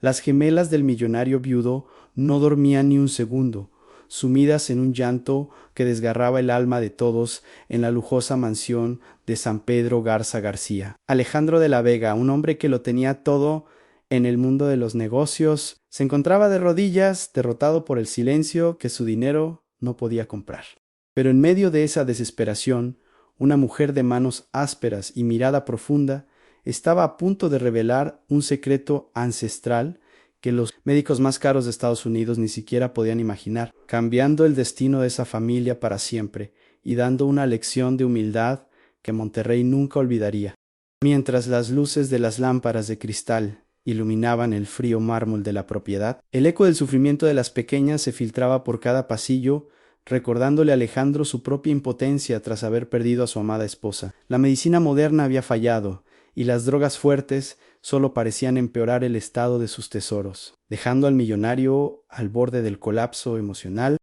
Las gemelas del millonario viudo no dormían ni un segundo, sumidas en un llanto que desgarraba el alma de todos en la lujosa mansión de San Pedro Garza García. Alejandro de la Vega, un hombre que lo tenía todo en el mundo de los negocios, se encontraba de rodillas, derrotado por el silencio que su dinero no podía comprar. Pero en medio de esa desesperación, una mujer de manos ásperas y mirada profunda estaba a punto de revelar un secreto ancestral que los médicos más caros de Estados Unidos ni siquiera podían imaginar, cambiando el destino de esa familia para siempre y dando una lección de humildad que Monterrey nunca olvidaría. Mientras las luces de las lámparas de cristal iluminaban el frío mármol de la propiedad, el eco del sufrimiento de las pequeñas se filtraba por cada pasillo, recordándole a Alejandro su propia impotencia tras haber perdido a su amada esposa. La medicina moderna había fallado, y las drogas fuertes solo parecían empeorar el estado de sus tesoros, dejando al millonario al borde del colapso emocional.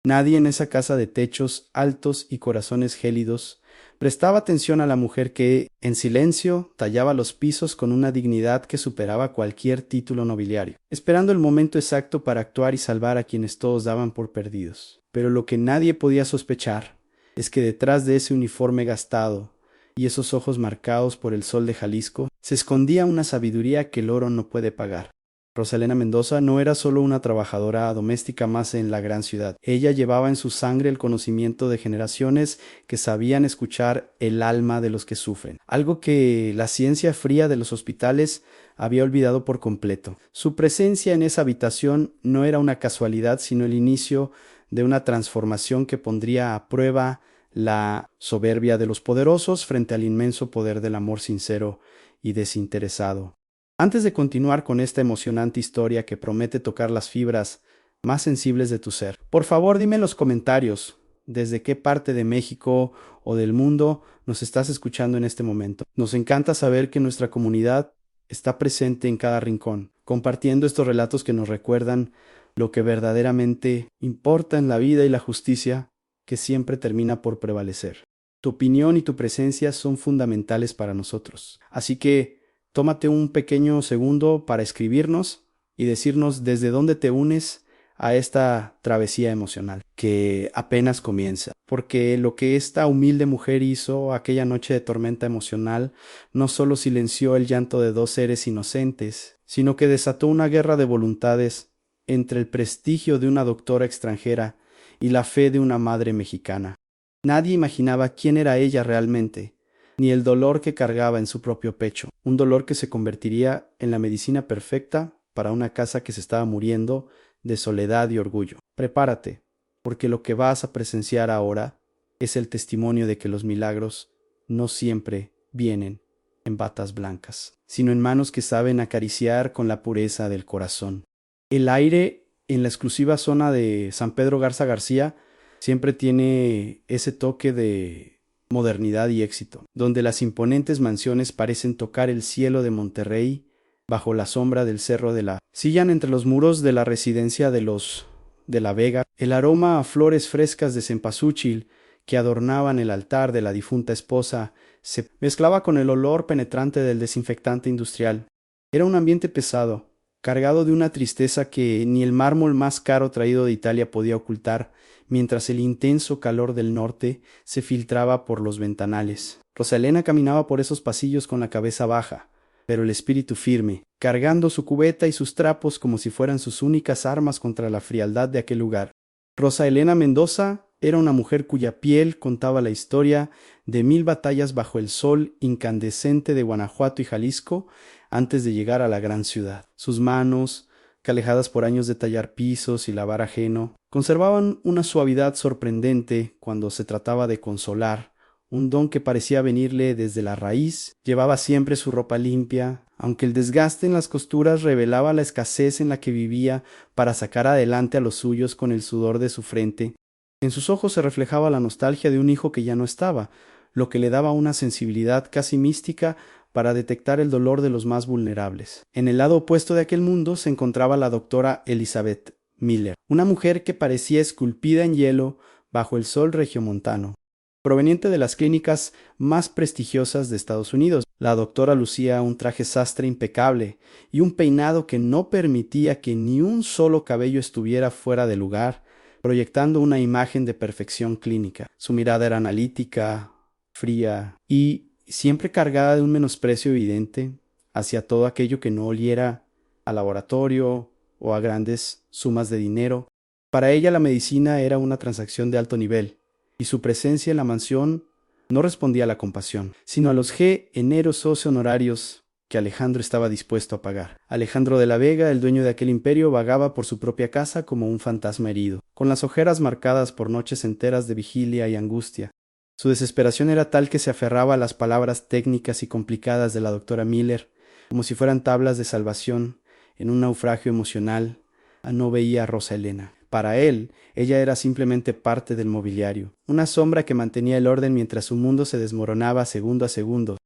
Nadie en esa casa de techos altos y corazones gélidos prestaba atención a la mujer que, en silencio, tallaba los pisos con una dignidad que superaba cualquier título nobiliario, esperando el momento exacto para actuar y salvar a quienes todos daban por perdidos. Pero lo que nadie podía sospechar es que detrás de ese uniforme gastado y esos ojos marcados por el sol de Jalisco, se escondía una sabiduría que el oro no puede pagar. Rosalena Mendoza no era solo una trabajadora doméstica más en la gran ciudad. Ella llevaba en su sangre el conocimiento de generaciones que sabían escuchar el alma de los que sufren, algo que la ciencia fría de los hospitales había olvidado por completo. Su presencia en esa habitación no era una casualidad, sino el inicio de una transformación que pondría a prueba la soberbia de los poderosos frente al inmenso poder del amor sincero y desinteresado. Antes de continuar con esta emocionante historia que promete tocar las fibras más sensibles de tu ser, por favor dime en los comentarios desde qué parte de México o del mundo nos estás escuchando en este momento. Nos encanta saber que nuestra comunidad está presente en cada rincón, compartiendo estos relatos que nos recuerdan lo que verdaderamente importa en la vida y la justicia, que siempre termina por prevalecer. Tu opinión y tu presencia son fundamentales para nosotros. Así que tómate un pequeño segundo para escribirnos y decirnos desde dónde te unes a esta travesía emocional que apenas comienza. Porque lo que esta humilde mujer hizo aquella noche de tormenta emocional no solo silenció el llanto de dos seres inocentes, sino que desató una guerra de voluntades entre el prestigio de una doctora extranjera y la fe de una madre mexicana. Nadie imaginaba quién era ella realmente, ni el dolor que cargaba en su propio pecho, un dolor que se convertiría en la medicina perfecta para una casa que se estaba muriendo de soledad y orgullo. Prepárate, porque lo que vas a presenciar ahora es el testimonio de que los milagros no siempre vienen en batas blancas, sino en manos que saben acariciar con la pureza del corazón. El aire en la exclusiva zona de San Pedro Garza García siempre tiene ese toque de modernidad y éxito, donde las imponentes mansiones parecen tocar el cielo de Monterrey bajo la sombra del cerro de la Sillan entre los muros de la residencia de los de la Vega. El aroma a flores frescas de cempasúchil que adornaban el altar de la difunta esposa se mezclaba con el olor penetrante del desinfectante industrial. Era un ambiente pesado, cargado de una tristeza que ni el mármol más caro traído de Italia podía ocultar, mientras el intenso calor del norte se filtraba por los ventanales. Rosalena caminaba por esos pasillos con la cabeza baja, pero el espíritu firme, cargando su cubeta y sus trapos como si fueran sus únicas armas contra la frialdad de aquel lugar. Rosa Elena Mendoza era una mujer cuya piel contaba la historia de 1000 batallas bajo el sol incandescente de Guanajuato y Jalisco antes de llegar a la gran ciudad. Sus manos, calejadas por años de tallar pisos y lavar ajeno, conservaban una suavidad sorprendente cuando se trataba de consolar, un don que parecía venirle desde la raíz. Llevaba siempre su ropa limpia, aunque el desgaste en las costuras revelaba la escasez en la que vivía para sacar adelante a los suyos con el sudor de su frente. En sus ojos se reflejaba la nostalgia de un hijo que ya no estaba, lo que le daba una sensibilidad casi mística para detectar el dolor de los más vulnerables. En el lado opuesto de aquel mundo se encontraba la doctora Elizabeth Miller, una mujer que parecía esculpida en hielo bajo el sol regiomontano. proveniente de las clínicas más prestigiosas de Estados Unidos. La doctora lucía un traje sastre impecable y un peinado que no permitía que ni un solo cabello estuviera fuera de lugar, proyectando una imagen de perfección clínica. Su mirada era analítica, fría y siempre cargada de un menosprecio evidente hacia todo aquello que no oliera a laboratorio o a grandes sumas de dinero. Para ella la medicina era una transacción de alto nivel, y su presencia en la mansión no respondía a la compasión, sino a los generosos honorarios que Alejandro estaba dispuesto a pagar. Alejandro de la Vega, el dueño de aquel imperio, vagaba por su propia casa como un fantasma herido, con las ojeras marcadas por noches enteras de vigilia y angustia. Su desesperación era tal que se aferraba a las palabras técnicas y complicadas de la doctora Miller, como si fueran tablas de salvación en un naufragio emocional. No veía a Rosa Elena. Para él, ella era simplemente parte del mobiliario, una sombra que mantenía el orden mientras su mundo se desmoronaba segundo a segundo.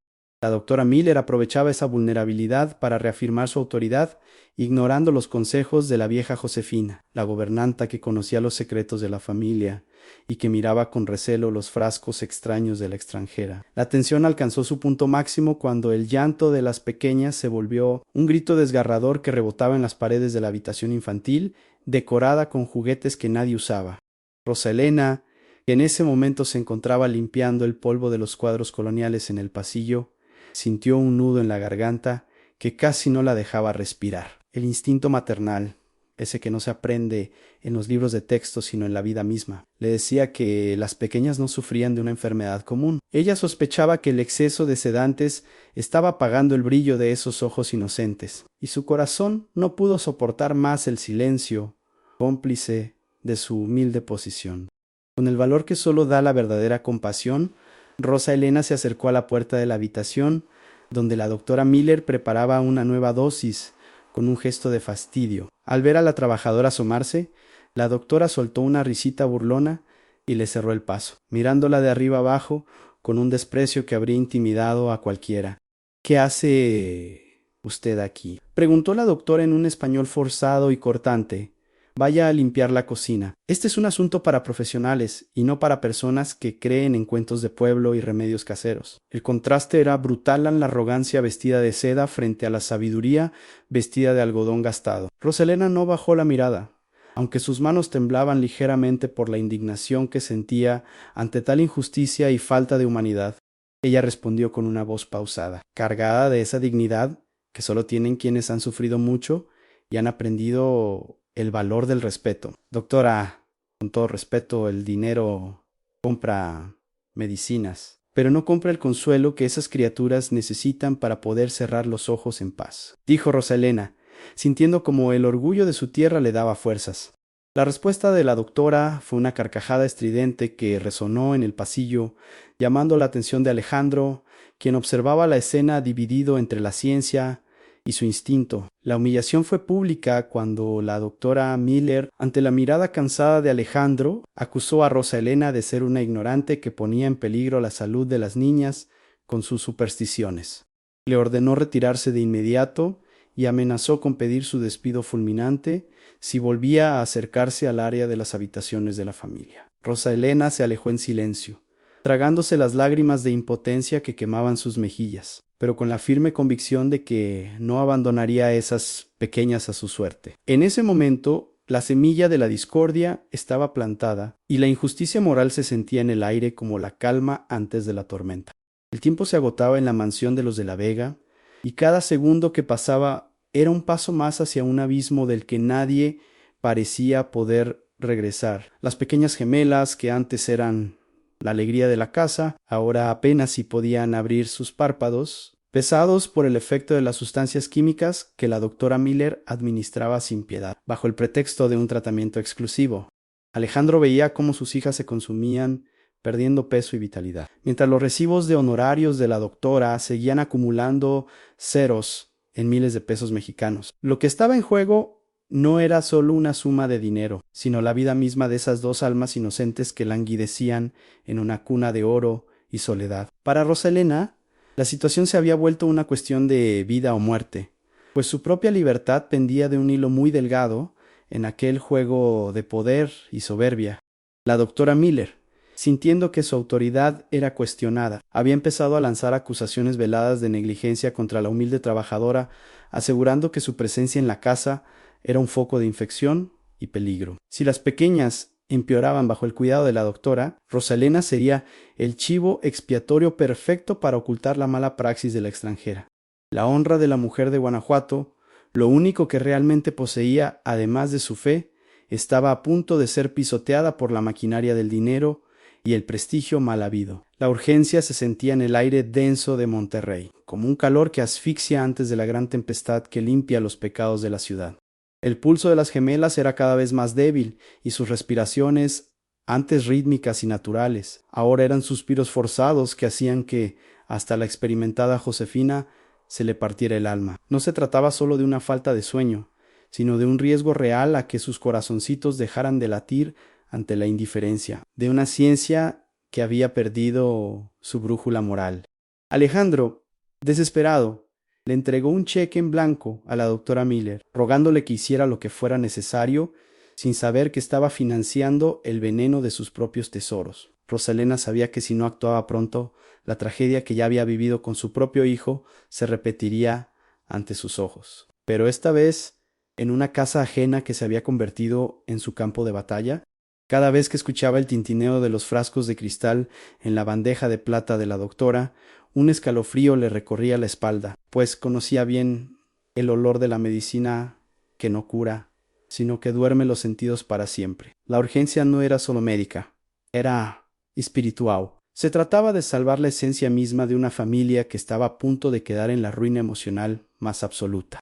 La doctora Miller aprovechaba esa vulnerabilidad para reafirmar su autoridad, ignorando los consejos de la vieja Josefina, la gobernanta que conocía los secretos de la familia y que miraba con recelo los frascos extraños de la extranjera. La tensión alcanzó su punto máximo cuando el llanto de las pequeñas se volvió un grito desgarrador que rebotaba en las paredes de la habitación infantil, decorada con juguetes que nadie usaba. Rosa Elena, que en ese momento se encontraba limpiando el polvo de los cuadros coloniales en el pasillo, sintió un nudo en la garganta que casi no la dejaba respirar. El instinto maternal, ese que no se aprende en los libros de texto sino en la vida misma, le decía que las pequeñas no sufrían de una enfermedad común. Ella sospechaba que el exceso de sedantes estaba apagando el brillo de esos ojos inocentes, y su corazón no pudo soportar más el silencio, cómplice de su humilde posición. Con el valor que solo da la verdadera compasión, Rosa Elena se acercó a la puerta de la habitación, donde la doctora Miller preparaba una nueva dosis, con un gesto de fastidio. Al ver a la trabajadora asomarse, la doctora soltó una risita burlona y le cerró el paso, mirándola de arriba abajo con un desprecio que habría intimidado a cualquiera. «¿Qué hace usted aquí?», preguntó la doctora en un español forzado y cortante. «Vaya a limpiar la cocina. Este es un asunto para profesionales y no para personas que creen en cuentos de pueblo y remedios caseros». El contraste era brutal en la arrogancia vestida de seda frente a la sabiduría vestida de algodón gastado. Rosa Elena no bajó la mirada, aunque sus manos temblaban ligeramente por la indignación que sentía ante tal injusticia y falta de humanidad. Ella respondió con una voz pausada, cargada de esa dignidad que solo tienen quienes han sufrido mucho y han aprendido el valor del respeto. «Doctora, con todo respeto, el dinero compra medicinas, pero no compra el consuelo que esas criaturas necesitan para poder cerrar los ojos en paz», dijo Rosa Elena, sintiendo como el orgullo de su tierra le daba fuerzas. La respuesta de la doctora fue una carcajada estridente que resonó en el pasillo, llamando la atención de Alejandro, quien observaba la escena dividido entre la ciencia y su instinto. La humillación fue pública cuando la doctora Miller, ante la mirada cansada de Alejandro, acusó a Rosa Elena de ser una ignorante que ponía en peligro la salud de las niñas con sus supersticiones. Le ordenó retirarse de inmediato y amenazó con pedir su despido fulminante si volvía a acercarse al área de las habitaciones de la familia. Rosa Elena se alejó en silencio, tragándose las lágrimas de impotencia que quemaban sus mejillas, pero con la firme convicción de que no abandonaría a esas pequeñas a su suerte. En ese momento, la semilla de la discordia estaba plantada y la injusticia moral se sentía en el aire como la calma antes de la tormenta. El tiempo se agotaba en la mansión de los de la Vega, y cada segundo que pasaba era un paso más hacia un abismo del que nadie parecía poder regresar. Las pequeñas gemelas, que antes eran la alegría de la casa, ahora apenas si podían abrir sus párpados, pesados por el efecto de las sustancias químicas que la doctora Miller administraba sin piedad, bajo el pretexto de un tratamiento exclusivo. Alejandro veía cómo sus hijas se consumían, perdiendo peso y vitalidad, mientras los recibos de honorarios de la doctora seguían acumulando ceros en miles de pesos mexicanos. Lo que estaba en juego no era solo una suma de dinero, sino la vida misma de esas dos almas inocentes que languidecían en una cuna de oro y soledad. Para Rosa Elena, la situación se había vuelto una cuestión de vida o muerte, pues su propia libertad pendía de un hilo muy delgado en aquel juego de poder y soberbia. La doctora Miller, sintiendo que su autoridad era cuestionada. Había empezado a lanzar acusaciones veladas de negligencia contra la humilde trabajadora, asegurando que su presencia en la casa era un foco de infección y peligro. Si las pequeñas empeoraban bajo el cuidado de la doctora, Rosalena sería el chivo expiatorio perfecto para ocultar la mala praxis de la extranjera. La honra de la mujer de Guanajuato, lo único que realmente poseía, además de su fe, estaba a punto de ser pisoteada por la maquinaria del dinero y el prestigio mal habido. La urgencia se sentía en el aire denso de Monterrey, como un calor que asfixia antes de la gran tempestad que limpia los pecados de la ciudad. El pulso de las gemelas era cada vez más débil y sus respiraciones, antes rítmicas y naturales, ahora eran suspiros forzados que hacían que, hasta la experimentada Josefina, se le partiera el alma. No se trataba solo de una falta de sueño, sino de un riesgo real a que sus corazoncitos dejaran de latir ante la indiferencia, de una ciencia que había perdido su brújula moral. Alejandro, desesperado, le entregó un cheque en blanco a la doctora Miller, rogándole que hiciera lo que fuera necesario, sin saber que estaba financiando el veneno de sus propios tesoros. Rosalena sabía que si no actuaba pronto, la tragedia que ya había vivido con su propio hijo se repetiría ante sus ojos. Pero esta vez, en una casa ajena que se había convertido en su campo de batalla, cada vez que escuchaba el tintineo de los frascos de cristal en la bandeja de plata de la doctora, un escalofrío le recorría la espalda, pues conocía bien el olor de la medicina que no cura, sino que duerme los sentidos para siempre. La urgencia no era solo médica, era espiritual. Se trataba de salvar la esencia misma de una familia que estaba a punto de quedar en la ruina emocional más absoluta.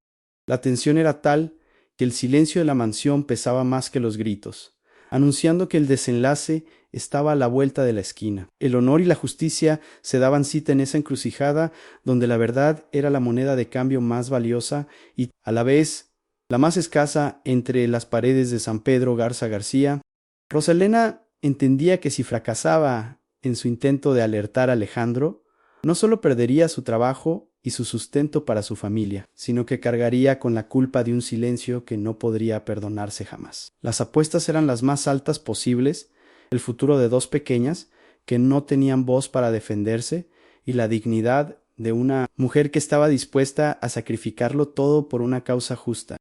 La tensión era tal que el silencio de la mansión pesaba más que los gritos, anunciando que el desenlace estaba a la vuelta de la esquina. El honor y la justicia se daban cita en esa encrucijada donde la verdad era la moneda de cambio más valiosa y, a la vez, la más escasa entre las paredes de San Pedro Garza García. Rosalena entendía que si fracasaba en su intento de alertar a Alejandro, no solo perdería su trabajo y su sustento para su familia, sino que cargaría con la culpa de un silencio que no podría perdonarse jamás. Las apuestas eran las más altas posibles, el futuro de dos pequeñas que no tenían voz para defenderse y la dignidad de una mujer que estaba dispuesta a sacrificarlo todo por una causa justa.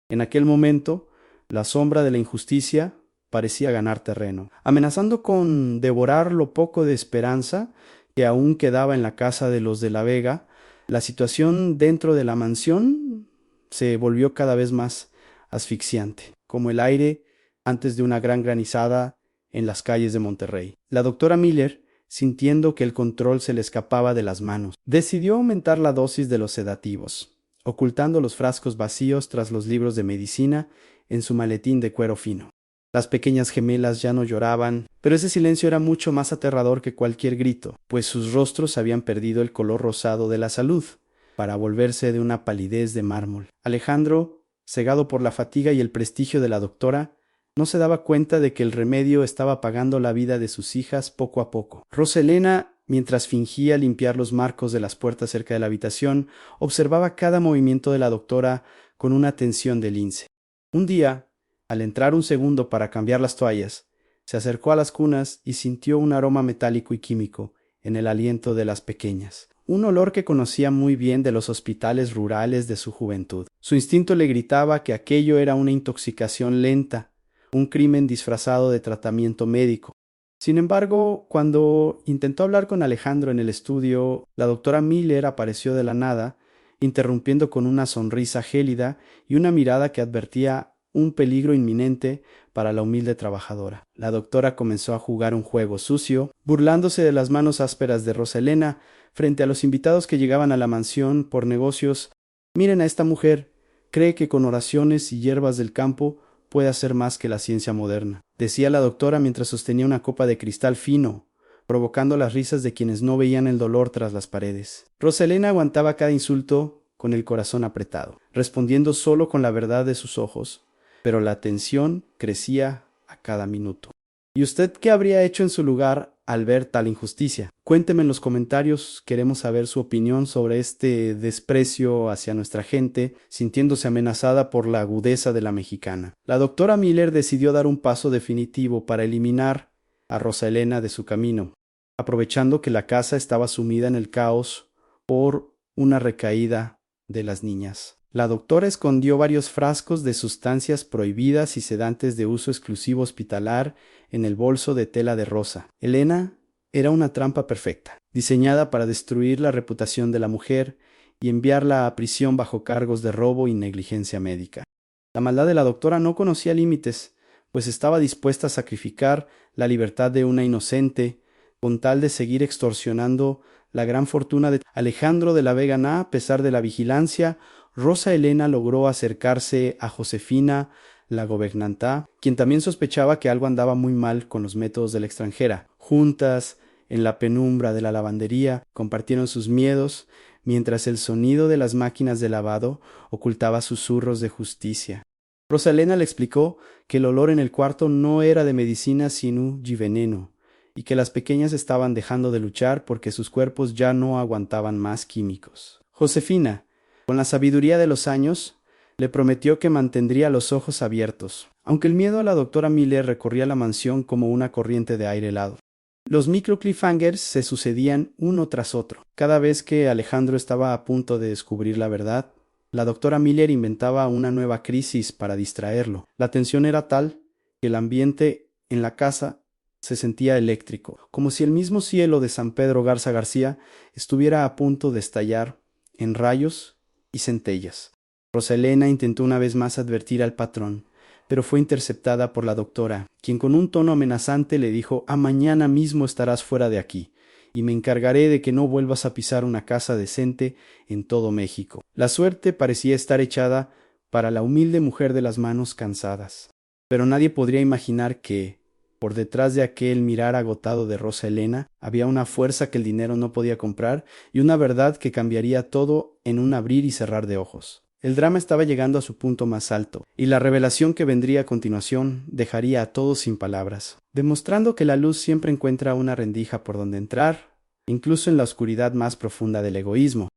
En aquel momento, la sombra de la injusticia parecía ganar terreno, amenazando con devorar lo poco de esperanza que aún quedaba en la casa de los de la Vega. La situación dentro de la mansión se volvió cada vez más asfixiante, como el aire antes de una gran granizada en las calles de Monterrey. La doctora Miller, sintiendo que el control se le escapaba de las manos, decidió aumentar la dosis de los sedativos, ocultando los frascos vacíos tras los libros de medicina en su maletín de cuero fino. Las pequeñas gemelas ya no lloraban, pero ese silencio era mucho más aterrador que cualquier grito, pues sus rostros habían perdido el color rosado de la salud, para volverse de una palidez de mármol. Alejandro, cegado por la fatiga y el prestigio de la doctora, no se daba cuenta de que el remedio estaba apagando la vida de sus hijas poco a poco. Rosalena, mientras fingía limpiar los marcos de las puertas cerca de la habitación, observaba cada movimiento de la doctora con una atención de lince. Un día, al entrar un segundo para cambiar las toallas, se acercó a las cunas y sintió un aroma metálico y químico en el aliento de las pequeñas, un olor que conocía muy bien de los hospitales rurales de su juventud. Su instinto le gritaba que aquello era una intoxicación lenta, un crimen disfrazado de tratamiento médico. Sin embargo, cuando intentó hablar con Alejandro en el estudio, la doctora Miller apareció de la nada, interrumpiendo con una sonrisa gélida y una mirada que advertía un peligro inminente para la humilde trabajadora. La doctora comenzó a jugar un juego sucio, burlándose de las manos ásperas de Rosalena frente a los invitados que llegaban a la mansión por negocios. Miren a esta mujer, cree que con oraciones y hierbas del campo puede hacer más que la ciencia moderna, decía la doctora mientras sostenía una copa de cristal fino, provocando las risas de quienes no veían el dolor tras las paredes. Rosalena aguantaba cada insulto con el corazón apretado, respondiendo solo con la verdad de sus ojos, pero la tensión crecía a cada minuto. ¿Y usted qué habría hecho en su lugar al ver tal injusticia? Cuénteme en los comentarios, queremos saber su opinión sobre este desprecio hacia nuestra gente, sintiéndose amenazada por la agudeza de la mexicana. La doctora Miller decidió dar un paso definitivo para eliminar a Rosa Elena de su camino, aprovechando que la casa estaba sumida en el caos por una recaída de las niñas. La doctora escondió varios frascos de sustancias prohibidas y sedantes de uso exclusivo hospitalar en el bolso de tela de rosa. Elena era una trampa perfecta, diseñada para destruir la reputación de la mujer y enviarla a prisión bajo cargos de robo y negligencia médica. La maldad de la doctora no conocía límites, pues estaba dispuesta a sacrificar la libertad de una inocente con tal de seguir extorsionando la gran fortuna de Alejandro de la Vega Na. A pesar de la vigilancia, Rosa Elena logró acercarse a Josefina, la gobernanta, quien también sospechaba que algo andaba muy mal con los métodos de la extranjera. Juntas, en la penumbra de la lavandería, compartieron sus miedos, mientras el sonido de las máquinas de lavado ocultaba susurros de justicia. Rosa Elena le explicó que el olor en el cuarto no era de medicina sino de veneno, y que las pequeñas estaban dejando de luchar porque sus cuerpos ya no aguantaban más químicos. Josefina, con la sabiduría de los años, le prometió que mantendría los ojos abiertos, aunque el miedo a la doctora Miller recorría la mansión como una corriente de aire helado. Los micro cliffhangers se sucedían uno tras otro. Cada vez que Alejandro estaba a punto de descubrir la verdad, la doctora Miller inventaba una nueva crisis para distraerlo. La tensión era tal que el ambiente en la casa se sentía eléctrico, como si el mismo cielo de San Pedro Garza García estuviera a punto de estallar en rayos y centellas. Rosa Elena intentó una vez más advertir al patrón, pero fue interceptada por la doctora, quien con un tono amenazante le dijo: «A mañana mismo estarás fuera de aquí, y me encargaré de que no vuelvas a pisar una casa decente en todo México». La suerte parecía estar echada para la humilde mujer de las manos cansadas, pero nadie podría imaginar que, por detrás de aquel mirar agotado de Rosa Elena, había una fuerza que el dinero no podía comprar y una verdad que cambiaría todo en un abrir y cerrar de ojos. El drama estaba llegando a su punto más alto, y la revelación que vendría a continuación dejaría a todos sin palabras, demostrando que la luz siempre encuentra una rendija por donde entrar, incluso en la oscuridad más profunda del egoísmo.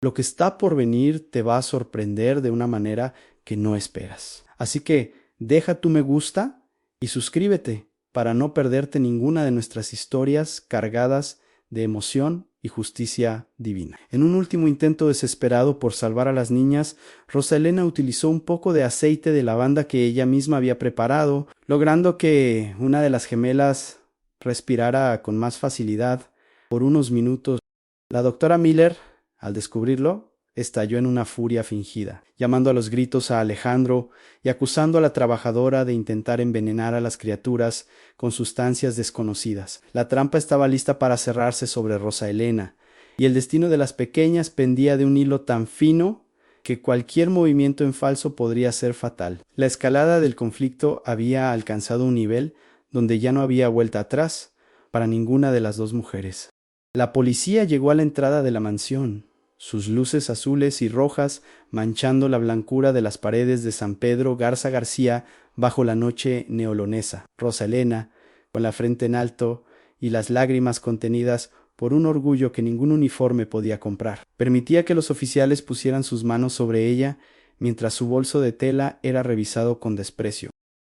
Lo que está por venir te va a sorprender de una manera que no esperas. Así que deja tu me gusta y suscríbete para no perderte ninguna de nuestras historias cargadas de emoción y justicia divina. En un último intento desesperado por salvar a las niñas, Rosa Elena utilizó un poco de aceite de lavanda que ella misma había preparado, logrando que una de las gemelas respirara con más facilidad por unos minutos. La doctora Miller, al descubrirlo, estalló en una furia fingida, llamando a los gritos a Alejandro y acusando a la trabajadora de intentar envenenar a las criaturas con sustancias desconocidas. La trampa estaba lista para cerrarse sobre Rosa Elena, y el destino de las pequeñas pendía de un hilo tan fino que cualquier movimiento en falso podría ser fatal. La escalada del conflicto había alcanzado un nivel donde ya no había vuelta atrás para ninguna de las dos mujeres. La policía llegó a la entrada de la mansión, sus luces azules y rojas manchando la blancura de las paredes de San Pedro Garza García bajo la noche neolonesa. Rosa Elena, con la frente en alto y las lágrimas contenidas por un orgullo que ningún uniforme podía comprar, permitía que los oficiales pusieran sus manos sobre ella mientras su bolso de tela era revisado con desprecio.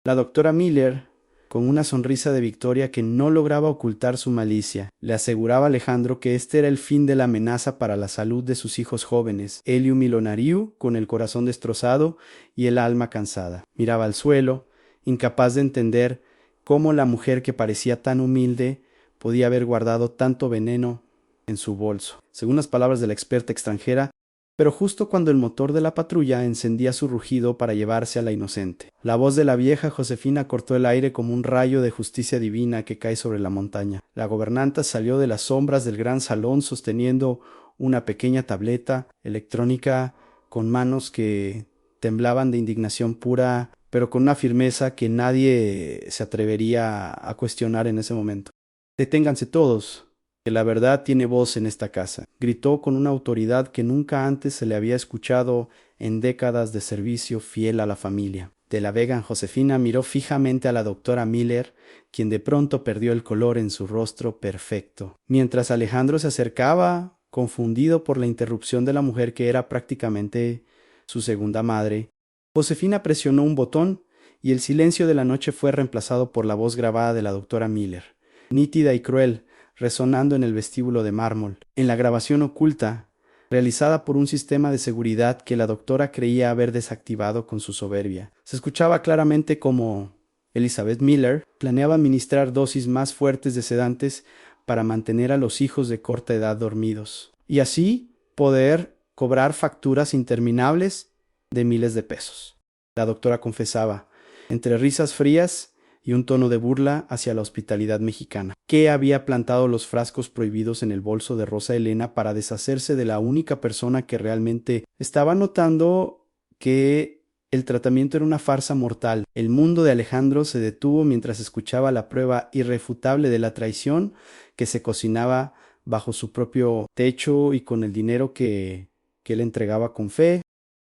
La doctora Miller, con una sonrisa de victoria que no lograba ocultar su malicia, le aseguraba a Alejandro que este era el fin de la amenaza para la salud de sus hijos jóvenes. Eliu Milonariu, con el corazón destrozado y el alma cansada, miraba al suelo, incapaz de entender cómo la mujer que parecía tan humilde podía haber guardado tanto veneno en su bolso. Según las palabras de la experta extranjera, pero justo cuando el motor de la patrulla encendía su rugido para llevarse a la inocente. La voz de la vieja Josefina cortó el aire como un rayo de justicia divina que cae sobre la montaña. La gobernanta salió de las sombras del gran salón sosteniendo una pequeña tableta electrónica con manos que temblaban de indignación pura, pero con una firmeza que nadie se atrevería a cuestionar en ese momento. «Deténganse todos, que la verdad tiene voz en esta casa», gritó con una autoridad que nunca antes se le había escuchado en décadas de servicio fiel a la familia. De la Vega Josefina miró fijamente a la doctora Miller, quien de pronto perdió el color en su rostro perfecto. Mientras Alejandro se acercaba, confundido por la interrupción de la mujer que era prácticamente su segunda madre, Josefina presionó un botón y el silencio de la noche fue reemplazado por la voz grabada de la doctora Miller. nítida y cruel, resonando en el vestíbulo de mármol. En la grabación oculta, realizada por un sistema de seguridad que la doctora creía haber desactivado con su soberbia, se escuchaba claramente como Elizabeth Miller planeaba administrar dosis más fuertes de sedantes para mantener a los hijos de corta edad dormidos, y así poder cobrar facturas interminables de miles de pesos. La doctora confesaba, entre risas frías y un tono de burla hacia la hospitalidad mexicana, que había plantado los frascos prohibidos en el bolso de Rosa Elena para deshacerse de la única persona que realmente estaba notando que el tratamiento era una farsa mortal. El mundo de Alejandro se detuvo mientras escuchaba la prueba irrefutable de la traición que se cocinaba bajo su propio techo y con el dinero que él entregaba con fe.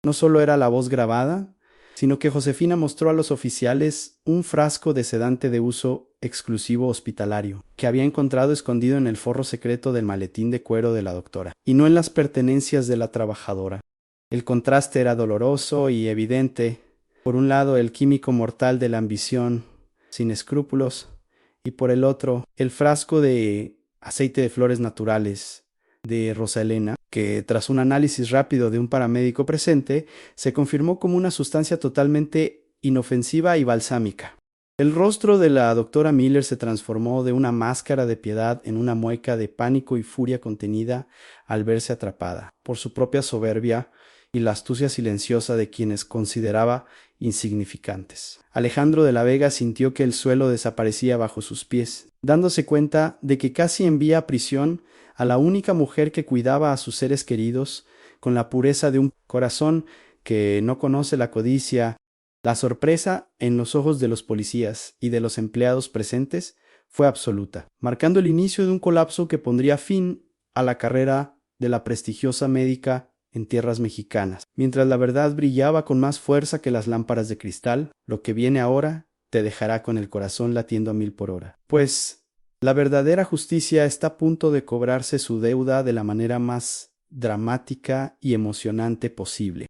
No solo era la voz grabada, sino que Josefina mostró a los oficiales un frasco de sedante de uso exclusivo hospitalario, que había encontrado escondido en el forro secreto del maletín de cuero de la doctora, y no en las pertenencias de la trabajadora. El contraste era doloroso y evidente. Por un lado, el químico mortal de la ambición, sin escrúpulos, y por el otro, el frasco de aceite de flores naturales de Rosa Elena, que tras un análisis rápido de un paramédico presente, se confirmó como una sustancia totalmente inofensiva y balsámica. El rostro de la doctora Miller se transformó de una máscara de piedad en una mueca de pánico y furia contenida al verse atrapada por su propia soberbia y la astucia silenciosa de quienes consideraba insignificantes. Alejandro de la Vega sintió que el suelo desaparecía bajo sus pies, dándose cuenta de que casi envía a prisión a la única mujer que cuidaba a sus seres queridos con la pureza de un corazón que no conoce la codicia. La sorpresa en los ojos de los policías y de los empleados presentes fue absoluta, marcando el inicio de un colapso que pondría fin a la carrera de la prestigiosa médica en tierras mexicanas. Mientras la verdad brillaba con más fuerza que las lámparas de cristal, lo que viene ahora te dejará con el corazón latiendo a 1000 por hora. Pues la verdadera justicia está a punto de cobrarse su deuda de la manera más dramática y emocionante posible.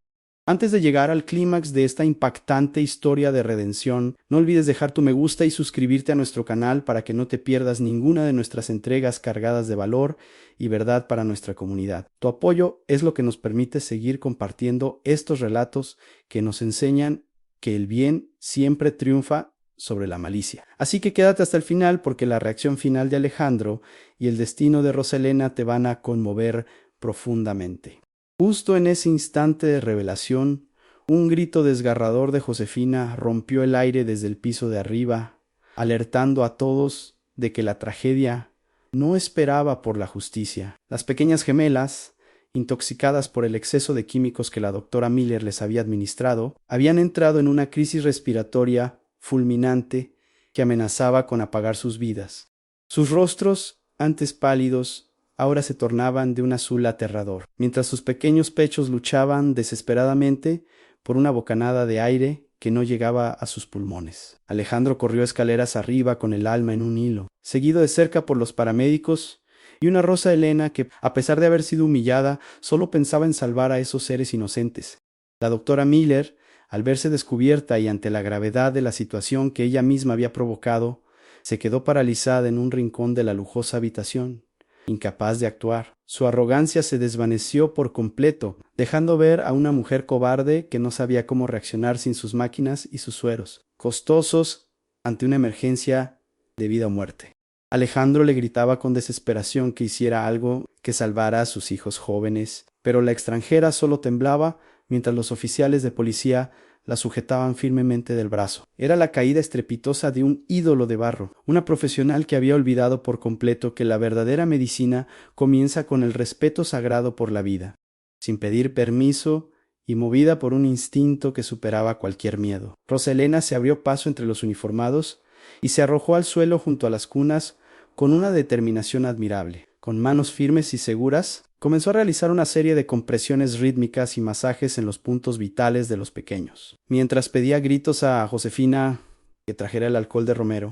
Antes de llegar al clímax de esta impactante historia de redención, no olvides dejar tu me gusta y suscribirte a nuestro canal para que no te pierdas ninguna de nuestras entregas cargadas de valor y verdad para nuestra comunidad. Tu apoyo es lo que nos permite seguir compartiendo estos relatos que nos enseñan que el bien siempre triunfa sobre la malicia. Así que quédate hasta el final porque la reacción final de Alejandro y el destino de Rosa Elena te van a conmover profundamente. Justo en ese instante de revelación, un grito desgarrador de Josefina rompió el aire desde el piso de arriba, alertando a todos de que la tragedia no esperaba por la justicia. Las pequeñas gemelas, intoxicadas por el exceso de químicos que la doctora Miller les había administrado, habían entrado en una crisis respiratoria fulminante que amenazaba con apagar sus vidas. Sus rostros, antes pálidos, ahora se tornaban de un azul aterrador, mientras sus pequeños pechos luchaban desesperadamente por una bocanada de aire que no llegaba a sus pulmones. Alejandro corrió escaleras arriba con el alma en un hilo, seguido de cerca por los paramédicos y una Rosa Elena que, a pesar de haber sido humillada, solo pensaba en salvar a esos seres inocentes. La doctora Miller, al verse descubierta y ante la gravedad de la situación que ella misma había provocado, se quedó paralizada en un rincón de la lujosa habitación, incapaz de actuar. Su arrogancia se desvaneció por completo, dejando ver a una mujer cobarde que no sabía cómo reaccionar sin sus máquinas y sus sueros, costosos ante una emergencia de vida o muerte. Alejandro le gritaba con desesperación que hiciera algo que salvara a sus hijos jóvenes, pero la extranjera solo temblaba mientras los oficiales de policía la sujetaban firmemente del brazo. Era la caída estrepitosa de un ídolo de barro, una profesional que había olvidado por completo que la verdadera medicina comienza con el respeto sagrado por la vida, sin pedir permiso y movida por un instinto que superaba cualquier miedo. Rosa Elena se abrió paso entre los uniformados y se arrojó al suelo junto a las cunas con una determinación admirable. Con manos firmes y seguras, comenzó a realizar una serie de compresiones rítmicas y masajes en los puntos vitales de los pequeños, mientras pedía gritos a Josefina que trajera el alcohol de romero.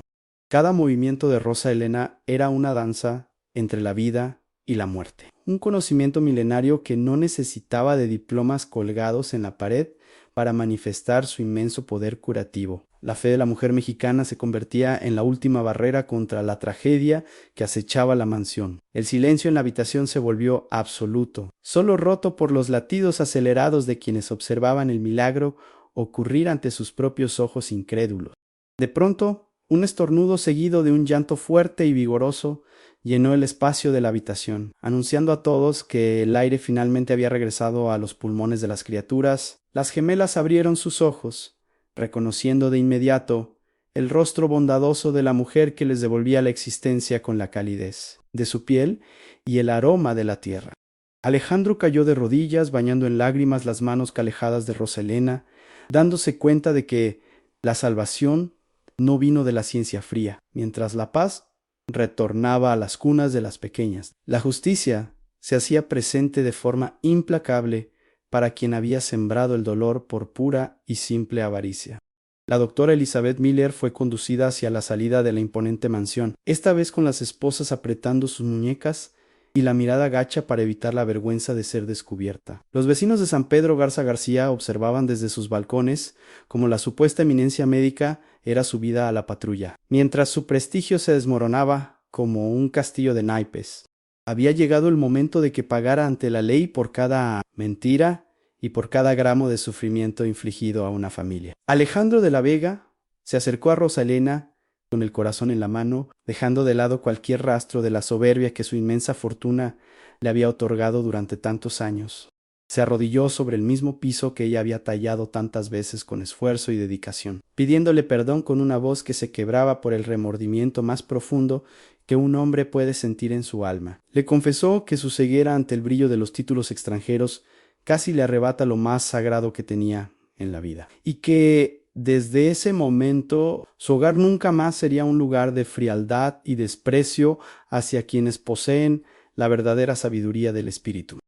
Cada movimiento de Rosa Elena era una danza entre la vida y la muerte, un conocimiento milenario que no necesitaba de diplomas colgados en la pared para manifestar su inmenso poder curativo. La fe de la mujer mexicana se convertía en la última barrera contra la tragedia que acechaba la mansión. El silencio en la habitación se volvió absoluto, solo roto por los latidos acelerados de quienes observaban el milagro ocurrir ante sus propios ojos incrédulos. De pronto, un estornudo seguido de un llanto fuerte y vigoroso llenó el espacio de la habitación, anunciando a todos que el aire finalmente había regresado a los pulmones de las criaturas. Las gemelas abrieron sus ojos, reconociendo de inmediato el rostro bondadoso de la mujer que les devolvía la existencia con la calidez de su piel y el aroma de la tierra. Alejandro cayó de rodillas, bañando en lágrimas las manos calejadas de Rosalena, dándose cuenta de que la salvación no vino de la ciencia fría, mientras la paz retornaba a las cunas de las pequeñas. La justicia se hacía presente de forma implacable para quien había sembrado el dolor por pura y simple avaricia. La doctora Elizabeth Miller fue conducida hacia la salida de la imponente mansión, esta vez con las esposas apretando sus muñecas y la mirada gacha para evitar la vergüenza de ser descubierta. Los vecinos de San Pedro Garza García observaban desde sus balcones cómo la supuesta eminencia médica era subida a la patrulla, mientras su prestigio se desmoronaba como un castillo de naipes. Había llegado el momento de que pagara ante la ley por cada mentira y por cada gramo de sufrimiento infligido a una familia. Alejandro de la Vega se acercó a Rosalena con el corazón en la mano, dejando de lado cualquier rastro de la soberbia que su inmensa fortuna le había otorgado durante tantos años. Se arrodilló sobre el mismo piso que ella había tallado tantas veces con esfuerzo y dedicación, pidiéndole perdón con una voz que se quebraba por el remordimiento más profundo que un hombre puede sentir en su alma. Le confesó que su ceguera ante el brillo de los títulos extranjeros casi le arrebata lo más sagrado que tenía en la vida, y que desde ese momento su hogar nunca más sería un lugar de frialdad y desprecio hacia quienes poseen la verdadera sabiduría del espíritu.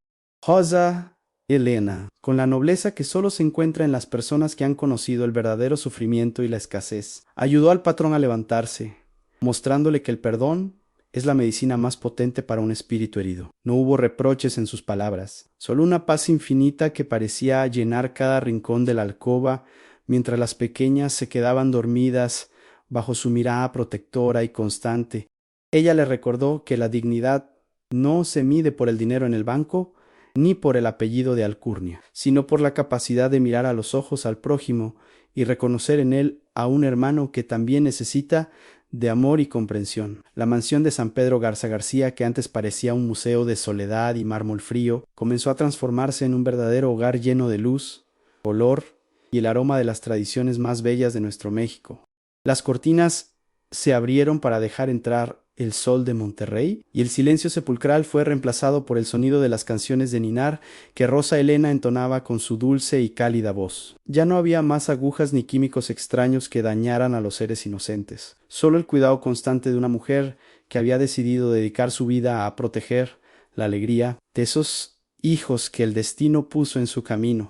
Rosa Elena, con la nobleza que solo se encuentra en las personas que han conocido el verdadero sufrimiento y la escasez, ayudó al patrón a levantarse, mostrándole que el perdón es la medicina más potente para un espíritu herido. No hubo reproches en sus palabras, solo una paz infinita que parecía llenar cada rincón de la alcoba, mientras las pequeñas se quedaban dormidas bajo su mirada protectora y constante. Ella le recordó que la dignidad no se mide por el dinero en el banco, ni por el apellido de alcurnia, sino por la capacidad de mirar a los ojos al prójimo y reconocer en él a un hermano que también necesita de amor y comprensión. La mansión de San Pedro Garza García, que antes parecía un museo de soledad y mármol frío, comenzó a transformarse en un verdadero hogar lleno de luz, color y el aroma de las tradiciones más bellas de nuestro México. Las cortinas se abrieron para dejar entrar el sol de Monterrey, y el silencio sepulcral fue reemplazado por el sonido de las canciones de Ninar que Rosa Elena entonaba con su dulce y cálida voz. Ya no había más agujas ni químicos extraños que dañaran a los seres inocentes, solo el cuidado constante de una mujer que había decidido dedicar su vida a proteger la alegría de esos hijos que el destino puso en su camino.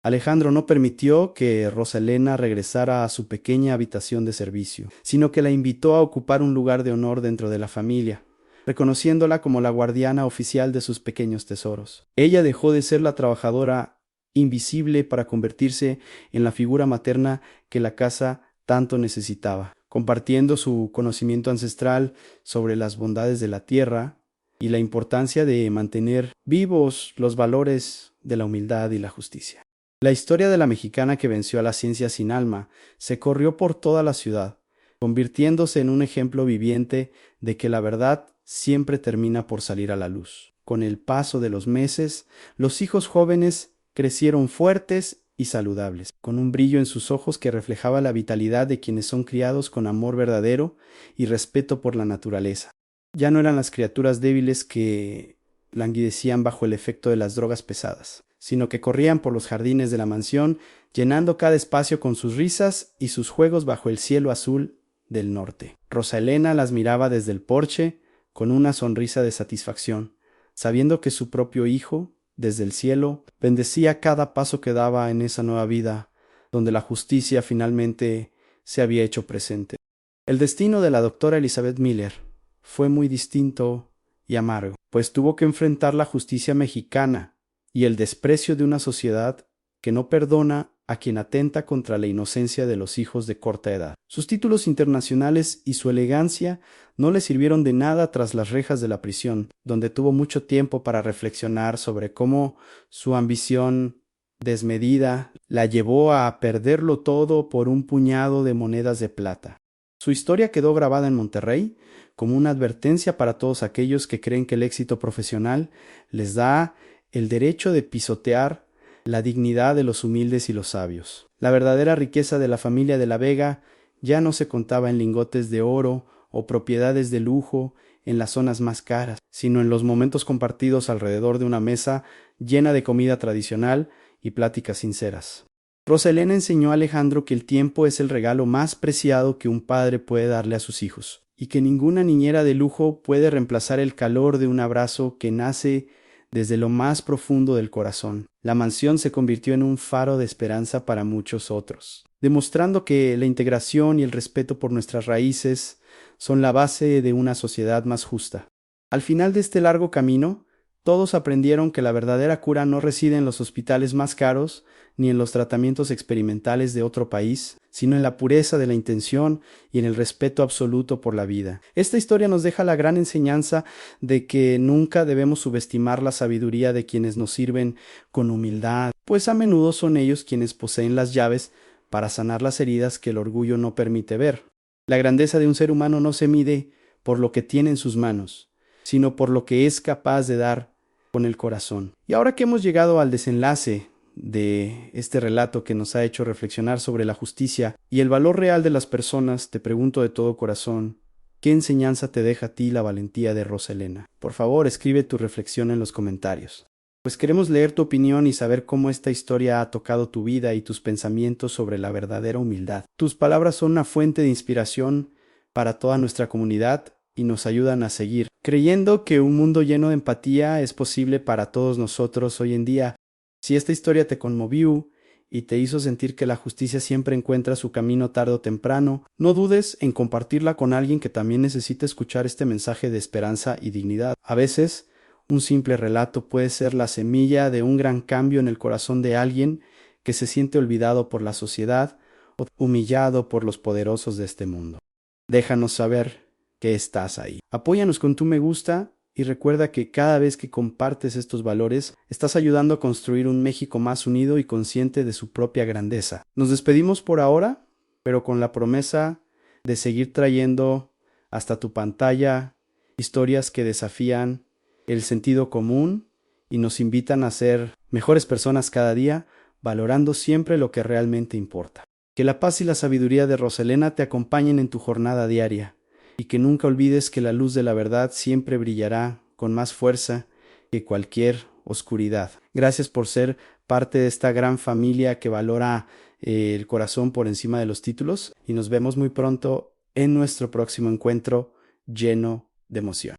Alejandro no permitió que Rosa Elena regresara a su pequeña habitación de servicio, sino que la invitó a ocupar un lugar de honor dentro de la familia, reconociéndola como la guardiana oficial de sus pequeños tesoros. Ella dejó de ser la trabajadora invisible para convertirse en la figura materna que la casa tanto necesitaba, compartiendo su conocimiento ancestral sobre las bondades de la tierra y la importancia de mantener vivos los valores de la humildad y la justicia. La historia de la mexicana que venció a la ciencia sin alma se corrió por toda la ciudad, convirtiéndose en un ejemplo viviente de que la verdad siempre termina por salir a la luz. Con el paso de los meses, los hijos jóvenes crecieron fuertes y saludables, con un brillo en sus ojos que reflejaba la vitalidad de quienes son criados con amor verdadero y respeto por la naturaleza. Ya no eran las criaturas débiles que languidecían bajo el efecto de las drogas pesadas, sino que corrían por los jardines de la mansión, llenando cada espacio con sus risas y sus juegos bajo el cielo azul del norte. Rosa Elena las miraba desde el porche con una sonrisa de satisfacción, sabiendo que su propio hijo, desde el cielo, bendecía cada paso que daba en esa nueva vida, donde la justicia finalmente se había hecho presente. El destino de la doctora Elizabeth Miller fue muy distinto y amargo, pues tuvo que enfrentar la justicia mexicana y el desprecio de una sociedad que no perdona a quien atenta contra la inocencia de los hijos de corta edad. Sus títulos internacionales y su elegancia no le sirvieron de nada tras las rejas de la prisión, donde tuvo mucho tiempo para reflexionar sobre cómo su ambición desmedida la llevó a perderlo todo por un puñado de monedas de plata. Su historia quedó grabada en Monterrey como una advertencia para todos aquellos que creen que el éxito profesional les da el derecho de pisotear la dignidad de los humildes y los sabios. La verdadera riqueza de la familia de la Vega ya no se contaba en lingotes de oro o propiedades de lujo en las zonas más caras, sino en los momentos compartidos alrededor de una mesa llena de comida tradicional y pláticas sinceras. Rosa Elena enseñó a Alejandro que el tiempo es el regalo más preciado que un padre puede darle a sus hijos, y que ninguna niñera de lujo puede reemplazar el calor de un abrazo que nace desde lo más profundo del corazón. La mansión se convirtió en un faro de esperanza para muchos otros, demostrando que la integración y el respeto por nuestras raíces son la base de una sociedad más justa. Al final de este largo camino, todos aprendieron que la verdadera cura no reside en los hospitales más caros ni en los tratamientos experimentales de otro país, sino en la pureza de la intención y en el respeto absoluto por la vida. Esta historia nos deja la gran enseñanza de que nunca debemos subestimar la sabiduría de quienes nos sirven con humildad, pues a menudo son ellos quienes poseen las llaves para sanar las heridas que el orgullo no permite ver. La grandeza de un ser humano no se mide por lo que tiene en sus manos, sino por lo que es capaz de dar con el corazón. Y ahora que hemos llegado al desenlace de este relato que nos ha hecho reflexionar sobre la justicia y el valor real de las personas, te pregunto de todo corazón, ¿qué enseñanza te deja a ti la valentía de Rosa Elena? Por favor, escribe tu reflexión en los comentarios. Pues queremos leer tu opinión y saber cómo esta historia ha tocado tu vida y tus pensamientos sobre la verdadera humildad. Tus palabras son una fuente de inspiración para toda nuestra comunidad y nos ayudan a seguir, creyendo que un mundo lleno de empatía es posible para todos nosotros hoy en día. Si esta historia te conmovió y te hizo sentir que la justicia siempre encuentra su camino tarde o temprano, no dudes en compartirla con alguien que también necesita escuchar este mensaje de esperanza y dignidad. A veces, un simple relato puede ser la semilla de un gran cambio en el corazón de alguien que se siente olvidado por la sociedad o humillado por los poderosos de este mundo. Déjanos saber que estás ahí. Apóyanos con tu me gusta y recuerda que cada vez que compartes estos valores, estás ayudando a construir un México más unido y consciente de su propia grandeza. Nos despedimos por ahora, pero con la promesa de seguir trayendo hasta tu pantalla historias que desafían el sentido común y nos invitan a ser mejores personas cada día, valorando siempre lo que realmente importa. Que la paz y la sabiduría de Rosa Elena te acompañen en tu jornada diaria. Y que nunca olvides que la luz de la verdad siempre brillará con más fuerza que cualquier oscuridad. Gracias por ser parte de esta gran familia que valora el corazón por encima de los títulos y nos vemos muy pronto en nuestro próximo encuentro lleno de emoción.